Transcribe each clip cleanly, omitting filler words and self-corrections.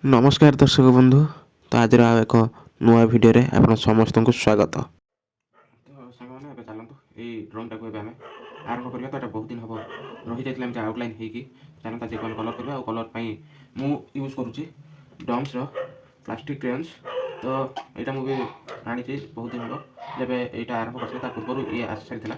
नमस्कार दर्शक बंधु। तो आज एक नुआ भिडियो आप समस्त को स्वागत। तो सामने ए चलतु ये ड्रॉइंग टाक आरंभ करवा। तो बहुत दिन हम रही जाइए आउटलाइन होता जे कलर करवा कलर मु यूज करुँची डम्स प्लास्टिक क्रेयन्स। तो यहाँ मुझे आनी बहुत दिन हम जब यहाँ आरंभ कर पूर्व ये आसी सारी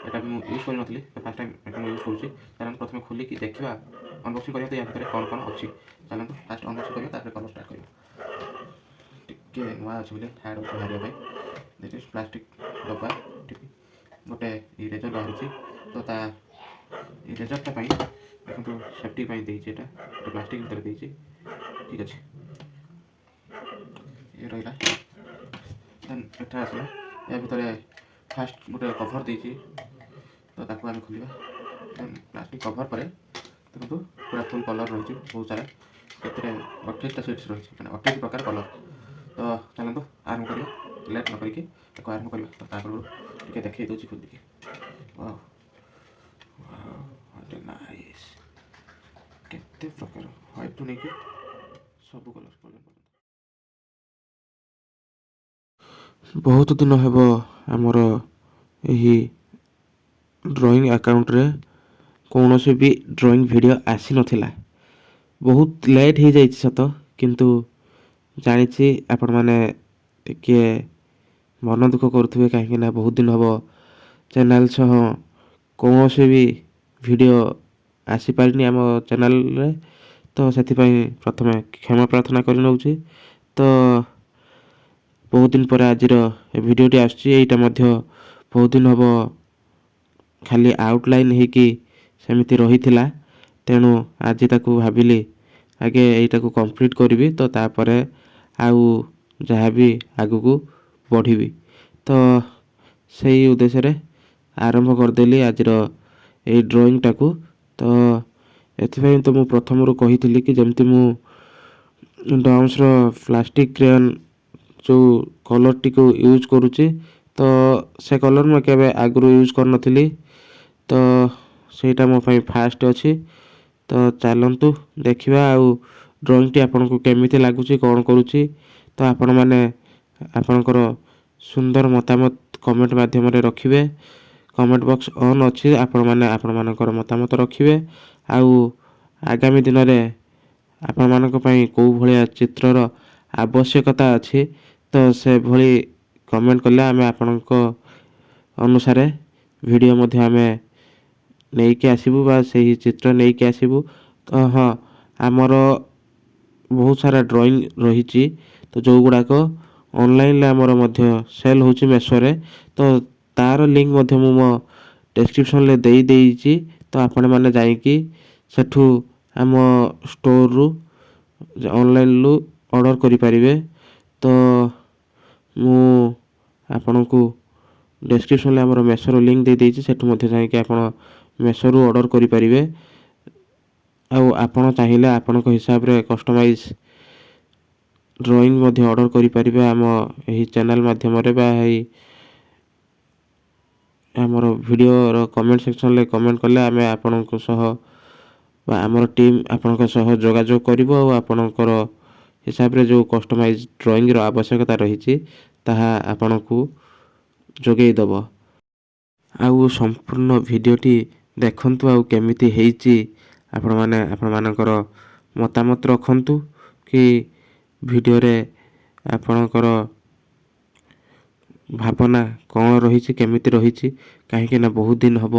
आटा भी यूज करी फर्स्ट टाइम ये यूज करुँची। प्रथम खोलिकी देखा अनबक्सिंग करिया तो या भितर कौन कौन अच्छी चलते फास्ट अनबक्सिंग करिया कलर स्टार्ट करिया। टिके नुआ अच्छे बोले हार्ड अच्छे बाहर देखिए प्लास्टिक डब्बा गोटे इरेजर बाहरी। तो ता इरेजरटा देखो सेफ्टी देती प्लास्टिक भितर देती ठीक अच्छे ये रहा देन एटा आसला या भितर फास्ट गोटे कभर देती। तो ताकू आम खोलिया देन प्लास्टिक कभर पर देखो पूरा फुल कलर रही बहुत सारा के 28टा सीट्स रही मैंने 28 प्रकार कलर। तो चलते आरंभ करिए लेट न करके आरंभ करवा। तो ताकि देखिए दूसरी खुद देखिए नाइस केते प्रकार व्हाइट टू नहीं कि सब कलर बहुत दिन हेब आमर यही ड्राइंग अकाउंट रे कौन से भी ड्राइंग वीडियो आसी नथिला। बहुत लेट हो जाइए सत किंतु जानी आपण मैंने टे मन दुख करुवे कहीं बहुत दिन हम चैनल सह कौन से भी वीडियो आसी पारिनी आम चैनल रे। तो से प्रथम क्षमा प्रार्थना कर नौ। तो बहुत दिन पर आज वीडियोटी आसटा बहुत दिन हम खाली आउटलाइन होगी सेमती रही तेणु आज ताकू भाविली आगे यहीटा को कंप्लीट करी। तो तापर आउ जहाँ भी आगू को बढ़ी। तो सही उद्देश्य रे आरंभ करदेली आज ये ड्राइंग टाकू। तो एथि तो मु प्रथम रू कही कि जमती मु डम्स प्लास्टिक क्रेयन जो कलर टी को यूज करुच्ची। तो से कलर मैं केबे आगु यूज कर नथिली। तो सेटा मो पई फास्ट अच्छी। तो चलतु देखा आउ ड्राइंग टी आपन को केमिति लागुची कौन करुच्ची। तो आपण मैंने आपणकर सुंदर मतामत कमेंट माध्यम रखिए। कमेंट बॉक्स ऑन अच्छी आपण मैंने आपण मानकर मतामत रखिए। आउ आगामी दिन में आपण मानक पई को भलिया चित्रर आवश्यकता अच्छी। तो से भली कमेंट कले आम आपणक अनुसार वीडियो मध्य आमे नहीं कि आसबू बा सही चित्र नहीं कि आसबू। तो हाँ आमर बहुत सारा ड्राइंग रही। तो जो गुड़ाक ऑनलाइन आमर मध्य सेल होची मेशो रे। तो तार लिंक मध्य मो डिस्क्रिप्शन ले दे देइची। तो आपण माने जाइकी सेठू आम स्टोर रु ऑनलाइन लु ऑर्डर करि परिबे। तो मु आपण को डिस्क्रिप्शन ले आमर मेशो रो लिंक दे देइची सेठू मध्य जाइकी आपण मेशो रु ऑर्डर करि परिबे। आउ आपण चाहिए आपण हिसाब रे कस्टमाइज ड्राइंग मध्य ऑर्डर करि परिबे आम एही चैनल माध्यम रे बा एही आमर वीडियो रो कमेंट सेक्शन ले कमेंट कले आमे आपनको सह बा आमर टीम आपनको सह जोगाजोग करिवो। आ आपनकर हिसाब रे जो कस्टमाइज ड्राइंग रो आवश्यकता रही ताहा आपनको जोगेई दबो। आउ संपूर्ण वीडियोटी देखंतु आउ केमिति हेइची आपण माने आपण मानकर मतामत रखंतु कि वीडियो रे आपणकर भावना कौन रही केमिति रही। कहीं ना बहुत दिन हम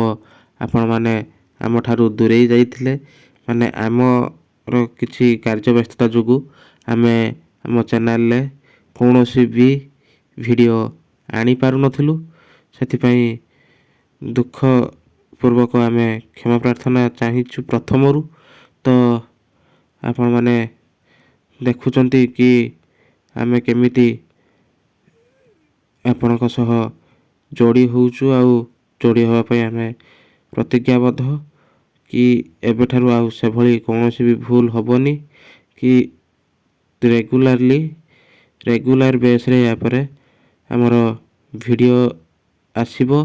आपण मैंने आम ठारू दूरे जाइथिले माने आमर किछि कार्य व्यस्तता जोगु आमे आम चैनल रे कौन सी भी वीडियो आनी पारु नथिलु। सेथिपई दुख पूर्वक आमे क्षमा प्रार्थना चाहिछु प्रथमरु। तो आपण माने देखुचंती कि आमे केमिति आपणक सह जोड़ी होउछु आउ जोड़ी होवा पई आमे प्रतिज्ञाबद्ध कि एबे ठारू आउ से भली कोनोसी भी भूल होबनी कि रेगुलर बेस रे या परे हमर वीडियो आसीबो।